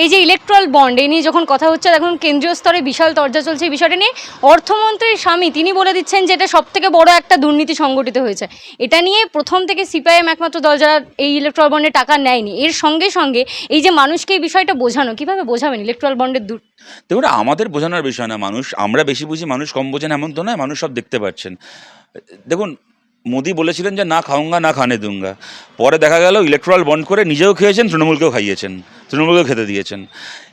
এই যে electoral bond এই নিয়ে যখন কথা হচ্ছে, এখন কেন্দ্রীয় স্তরে বিশাল চর্চা চলছে এই বিষয়টা নিয়ে। অর্থমন্ত্রীর স্বামী তিনি বলে দিচ্ছেন যে এটা সবথেকে বড় একটা দুর্নীতি সংগঠিত হয়েছে। এটা নিয়ে প্রথম থেকে সিপিআইএম একমাত্র দল যারা এই ইলেকট্রাল বন্ডে টাকা নেয়নি। এর সঙ্গে সঙ্গে এই যে মানুষকে এই বিষয়টা বোঝানো, কিভাবে বোঝাবেন ইলেকট্রাল বন্ডের দেখুন, আমাদের বোঝানোর বিষয় না, মানুষ আমরা বেশি বুঝি, মানুষ কম বোঝেন এমন তো নয়, মানুষ সব দেখতে পাচ্ছেন। দেখুন, মোদি বলেছিলেন যে না খাউঙ্গা না খানে দুঙ্গা, পরে দেখা গেল ইলেকট্রাল বন্ড করে নিজেও খেয়েছেন, তৃণমূলকেও খাইয়েছেন, তৃণমূলকেও খেতে দিয়েছেন।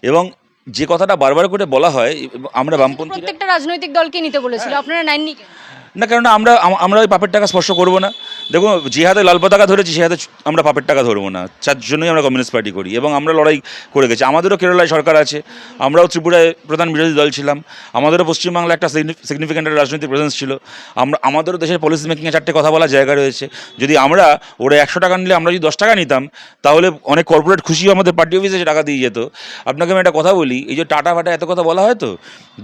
এবং যে কথাটা বারবার করে বলা হয়, আমরা বামপন্থী প্রত্যেকটা রাজনৈতিক দলকে নিতে বলেছিল, আপনারা নেননি কেন? না, কেননা আমরা ওই পাপের টাকা স্পর্শ করবো না। দেখুন, যে হাতে লাল পতাকা ধরেছি সে হাতে আমরা পাপের টাকা ধরবো না, তার জন্যই আমরা কমিউনিস্ট পার্টি করি এবং আমরা লড়াই করে গেছি। আমাদেরও কেরালায় সরকার আছে, আমরাও ত্রিপুরায় প্রধান বিরোধী দল ছিলাম, আমাদেরও পশ্চিমবাংলায় একটা সিগনিফিক্যান্ট রাজনৈতিক প্রেজেন্স ছিল, আমাদেরও দেশের পলিসি মেকিংয়ে চারটে কথা বলার জায়গা রয়েছে। যদি আমরা ওরা 100 টাকা নিলে আমরা যদি 10 টাকা নিতাম, তাহলে অনেক কর্পোরেট খুশিও আমাদের পার্টি অফিসে টাকা দিয়ে যেত। আপনাকে আমি একটা কথা বলি, এই যে টাটা ফাটা এত কথা বলা হয় তো,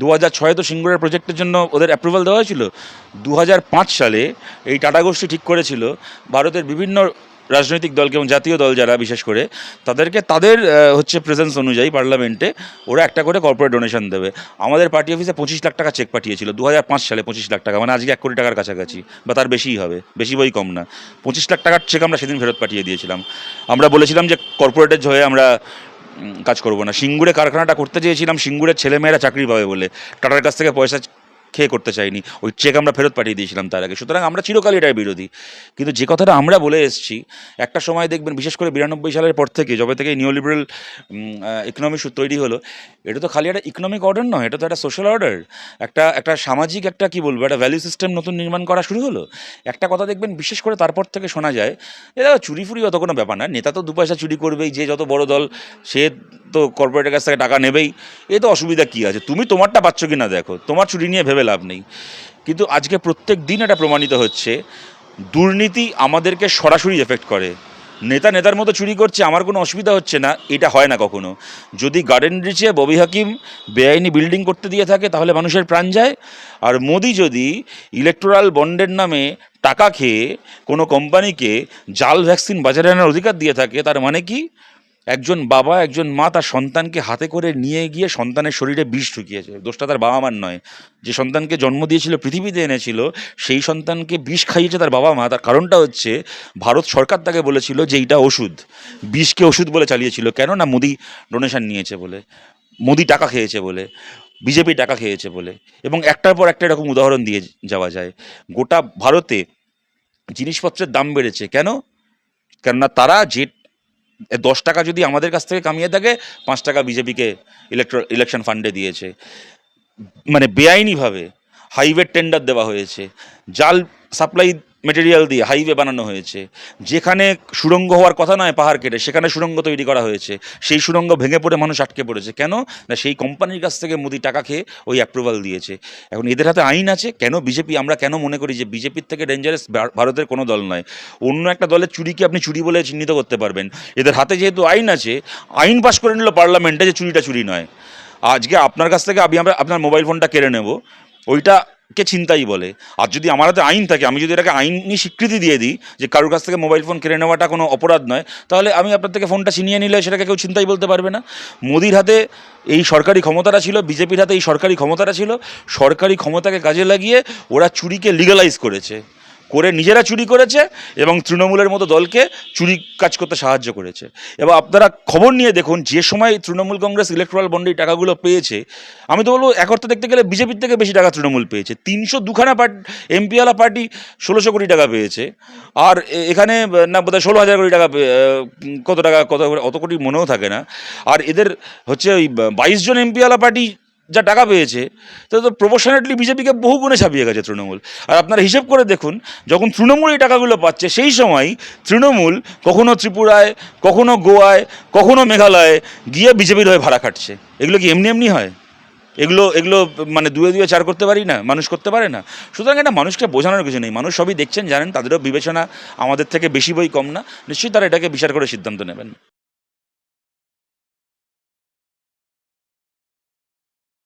2006 তো সিঙ্গুরের প্রজেক্টের জন্য ওদের অ্যাপ্রুভাল দেওয়া হয়েছিল। 2005 সালে এই টাটা গোষ্ঠী ঠিক করেছিল ভারতের বিভিন্ন রাজনৈতিক দলকে এবং জাতীয় দল যারা বিশেষ করে তাদেরকে তাদের প্রেজেন্স অনুযায়ী পার্লামেন্টে ওরা একটা করে কর্পোরেট ডোনেশন দেবে। আমাদের পার্টি অফিসে 25 লাখ টাকা চেক পাঠিয়েছিল 2005 সালে, 25 লাখ টাকা, মানে আজকে 1 কোটি টাকার কাছাকাছি বা তার বেশিই হবে, বেশি বই কম না। 25 লাখ টাকার চেক আমরা সেদিন ফেরত পাঠিয়ে দিয়েছিলাম। আমরা বলেছিলাম যে কর্পোরেটের হয়ে আমরা কাজ করবো না। সিঙ্গুরে কারখানাটা করতে চেয়েছিলাম সিঙ্গুরের ছেলেমেয়েরা চাকরি পাবে বলে, টাটার কাছ থেকে পয়সা খেয়ে করতে চাইনি, ওই চেক আমরা ফেরত পাঠিয়ে দিয়েছিলাম তার আগে। সুতরাং আমরা চিরকালই এটার বিরোধী। কিন্তু যে কথাটা আমরা বলে এসেছি, একটা সময় দেখবেন বিশেষ করে 92 সালের পর থেকে, যবে থেকে নিউ লিবারেল ইকোনমি তৈরি হলো, এটা তো খালি একটা ইকোনমিক অর্ডার নয়, এটা তো একটা সোশ্যাল অর্ডার, একটা সামাজিক একটা কী বলবো, একটা ভ্যালু সিস্টেম নতুন নির্মাণ করা শুরু হলো। একটা কথা দেখবেন বিশেষ করে তারপর থেকে শোনা যায়, এটা চুরি ফুরি অত কোনো ব্যাপার না, নেতা তো 2 পয়সা চুরি করবেই, যে যত বড় দল সে তো কর্পোরেটের কাছ থেকে টাকা নেবেই, এ তো অসুবিধা কী আছে, তুমি তোমারটা পাচ্ছ কি না দেখো, তোমার চুরি নিয়ে ভেবে লাভ নেই। কিন্তু আজকে প্রত্যেক দিন এটা প্রমাণিত হচ্ছে, দুর্নীতি আমাদেরকে সরাসরি এফেক্ট করে। নেতার মতো চুরি করছে, আমার কোনো অসুবিধা হচ্ছে না, এটা হয় না কখনো। যদি গার্ডেন রিচে ববি হাকিম বেআইনি বিল্ডিং করতে দিয়ে থাকে তাহলে মানুষের প্রাণ যায়। আর মোদি যদি ইলেকটোরাল বন্ডের নামে টাকা খেয়ে কোনো কোম্পানিকে জাল ভ্যাকসিন বাজারে আনার অধিকার দিয়ে থাকে, তার মানে কি, একজন বাবা একজন মা তার সন্তানকে হাতে করে নিয়ে গিয়ে সন্তানের শরীরে বিষ ঢুকিয়েছে। দোষটা তার বাবা মার নয়, যে সন্তানকে জন্ম দিয়েছিল, পৃথিবীতে এনেছিল, সেই সন্তানকে বিষ খাইয়েছে তার বাবা মা। তার কারণটা হচ্ছে ভারত সরকার তাকে বলেছিল যে এইটা ওষুধ, বিষকে ওষুধ বলে চালিয়েছিল। কেন না, মোদি ডোনেশন নিয়েছে বলে, মোদি টাকা খেয়েছে বলে, বিজেপি টাকা খেয়েছে বলে। এবং একটার পর একটা এরকম উদাহরণ দিয়ে যাওয়া যায়। গোটা ভারতে জিনিসপত্রের দাম বেড়েছে কেন? কেননা তারা যে 10 টাকা যদি আমাদের কাছ থেকে কামিয়ে থাকে, 5 টাকা বিজেপিকে ইলেকশন ফান্ডে দিয়েছে। মানে বেআইনিভাবে হাইওয়ে টেন্ডার দেওয়া হয়েছে, জাল সাপ্লাই মেটেরিয়াল দিয়ে হাইওয়ে বানানো হয়েছে। যেখানে সুড়ঙ্গ হওয়ার কথা নয় পাহাড় কেটে, সেখানে সুড়ঙ্গ তৈরি করা হয়েছে। সেই সুড়ঙ্গ ভেঙে পড়ে মানুষ আটকে পড়েছে। কেন না, সেই কোম্পানির কাছ থেকে মোদি টাকা খেয়ে ওই অ্যাপ্রুভাল দিয়েছে। এখন এদের হাতে আইন আছে। কেন বিজেপি, আমরা কেন মনে করি যে বিজেপির থেকে ডেঞ্জারাস ভারতের কোনো দল নয়? অন্য একটা দলের চুরিকে আপনি চুরি বলে চিহ্নিত করতে পারবেন, এদের হাতে যেহেতু আইন আছে, আইন পাস করে নিল পার্লামেন্টে যে চুরিটা চুরি নয়। আজকে আপনার কাছ থেকে আমরা আপনার মোবাইল ফোনটা কেড়ে নেব, ওইটাকে ছিনতাই বলে। আর যদি আমার হাতে আইন থাকে, আমি যদি এটাকে আইনি স্বীকৃতি দিয়ে দিই যে কারোর কাছ থেকে মোবাইল ফোন কেড়ে নেওয়াটা কোনো অপরাধ নয়, তাহলে আমি আপনার থেকে ফোনটা ছিনিয়ে নিলে সেটাকে কেউ ছিনতাই বলতে পারবে না। মোদির হাতে এই সরকারি ক্ষমতাটা ছিল, বিজেপির হাতে এই সরকারি ক্ষমতাটা ছিল। সরকারি ক্ষমতাকে কাজে লাগিয়ে ওরা চুরিকে লিগালাইজ করেছে, করে নিজেরা চুরি করেছে এবং তৃণমূলের মতো দলকে চুরি কাজ করতে সাহায্য করেছে। এবং আপনারা খবর নিয়ে দেখুন, যে সময় তৃণমূল কংগ্রেস ইলেকট্রাল বন্ডে এই টাকাগুলো পেয়েছে, আমি তো বলবো এক অর্থে দেখতে গেলে বিজেপির থেকে বেশি টাকা তৃণমূল পেয়েছে। 302খানা এমপিওয়ালা পার্টি 1600 কোটি টাকা পেয়েছে। আর এখানে না বোধহয় 16,000 কোটি টাকা, কত টাকা, অত কোটি মনেও থাকে না। আর এদের ওই 22 জন এমপিওয়ালা পার্টি যা টাকা পেয়েছে, তো প্রপোর্শনেটলি বিজেপিকে বহু গুণে ছাপিয়ে গেছে তৃণমূল। আর আপনারা হিসেব করে দেখুন, যখন তৃণমূল এই টাকাগুলো পাচ্ছে, সেই সময় তৃণমূল কখনো ত্রিপুরায়, কখনো গোয়ায়, কখনো মেঘালয়ে গিয়ে বিজেপির হয়ে ভাড়া খাটছে। এগুলো কি এমনি এমনি হয়? এগুলো মানে দুয়ে দুয়ে চার করতে পারি না, মানুষ করতে পারে না। সুতরাং এটা মানুষকে বোঝানোর কিছু নেই, মানুষ সবই দেখছেন, জানেন, তাদেরও বিবেচনা আমাদের থেকে বেশি বই কম না। নিশ্চয়ই তারা এটাকে বিচার করে সিদ্ধান্ত নেবেন।